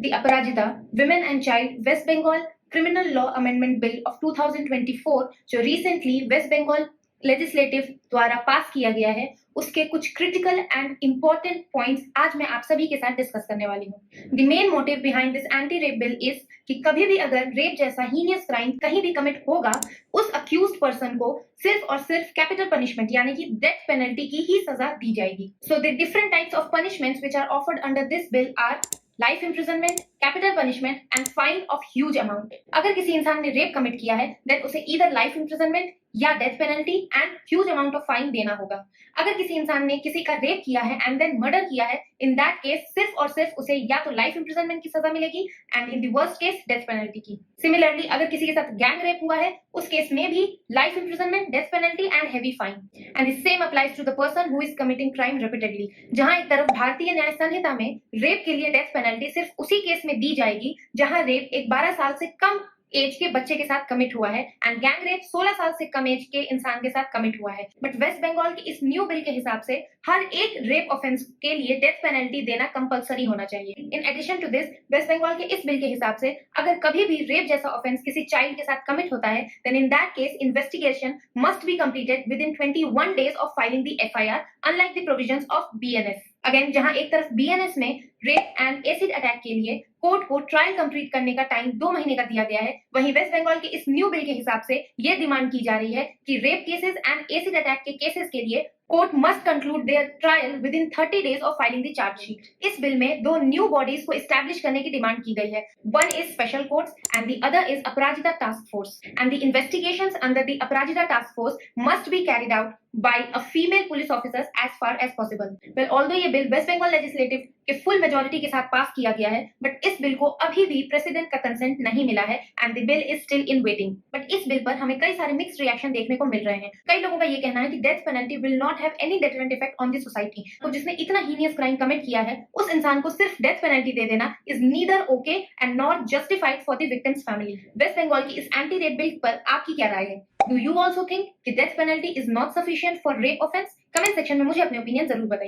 The Aparajita Women and Child West Bengal Criminal Law Amendment Bill of 2024 जो recently waste Bengal legislative द्वारा पास किया गया है, उसके कुछ क्रिटिकल एंड इंपॉर्टेंट पॉइंट्स आज मैं आप सभी के साथ डिस्कस करने वाली हूँ। The main motive behind this anti rape bill is कि कभी भी अगर रेप जैसा हीनियस क्राइम कहीं भी कमिट होगा, उस अक्यूज्ड पर्सन को सिर्फ और सिर्फ कैपिटल पनिशमेंट यानी कि डेथ पेनल्टी की ही सजा दी जाएगी। So the different types of punishments which are offered under this bill are life imprisonment, capital punishment and fine of huge amount. अगर किसी इंसान ने रेप कमिट किया है देन उसे ईदर लाइफ इम्प्रिजनमेंट या death penalty and huge amount of fine देना होगा। अगर किसी इंसान ने किसी का रेप किया है एंड देन मर्डर किया है, इन दैट केस सिर्फ और सिर्फ उसे या तो लाइफ इम्प्रिजनमेंट की सजा मिलेगी and in the worst case death penalty की। सिमिलरली अगर किसी के साथ गैंग रेप हुआ है, उस केस में भी life imprisonment, death penalty and heavy fine. And the same applies to the person who is committing crime repeatedly. जहां एक तरफ भारतीय न्याय संहिता में रेप के लिए डेथ पेनल्टी सिर्फ उसी केस में दी जाएगी जहां रेप एक 12 साल से कम एज के बच्चे के साथ कमिट हुआ है एंड गैंग रेप 16 साल से कम एज के इंसान के साथ कमिट हुआ है। बट वेस्ट बंगाल के इस न्यू बिल के हिसाब से हर एक रेप ऑफेंस के लिए डेथ पेनल्टी देना कंपलसरी होना चाहिए। In addition to this, West Bengal के इस बिल के हिसाब से अगर कभी भी रेप जैसा ऑफेंस किसी चाइल्ड के साथ कमिट होता है then in that case investigation must be completed within 21 days of filing the FIR, unlike the provisions of BNS. Again, जहां एक तरफ बीएनएस में रेप एंड एसिड अटैक के लिए कोर्ट को ट्रायल कंप्लीट करने का टाइम 2 महीने का दिया गया है, वहीं वेस्ट बंगाल के इस न्यू बिल के हिसाब से यह डिमांड की जा रही है कि rape cases and acid attack के केसेस के लिए court must conclude their trial within 30 days of filing the chargesheet. इस बिल में 2 न्यू बॉडीज को एस्टैब्लिश करने की डिमांड की गई है। One is special courts and the other is Aparajita task force and the investigations under the Aparajita task force must be carried out by a female police officers as far as possible. Well, although ये bill waste Bengal legislative के full majority के साथ पास किया गया है, but इस bill को अभी भी प्रेसिडेंट का कंसेंट नहीं मिला है and the bill is still in waiting. But इस बिल पर हमें कई सारे मिक्स्ड रिएक्शन देखने को मिल रहे हैं। कई लोगों का ये कहना है कि death penalty will not have any deterrent effect on the society. तो जिसने इतना हीनियस क्राइम कमिट किया है, उस इंसान को सिर्फ डेथ पेनल्टी दे देना is neither okay and not justified for the victim's family. West Bengal की इस एंटी रेप बिल पर आपकी क्या राय है? Do you also think कि death penalty is not sufficient for rape offence? Comment section में मुझे अपने ओपिनियन जरूर बताइए।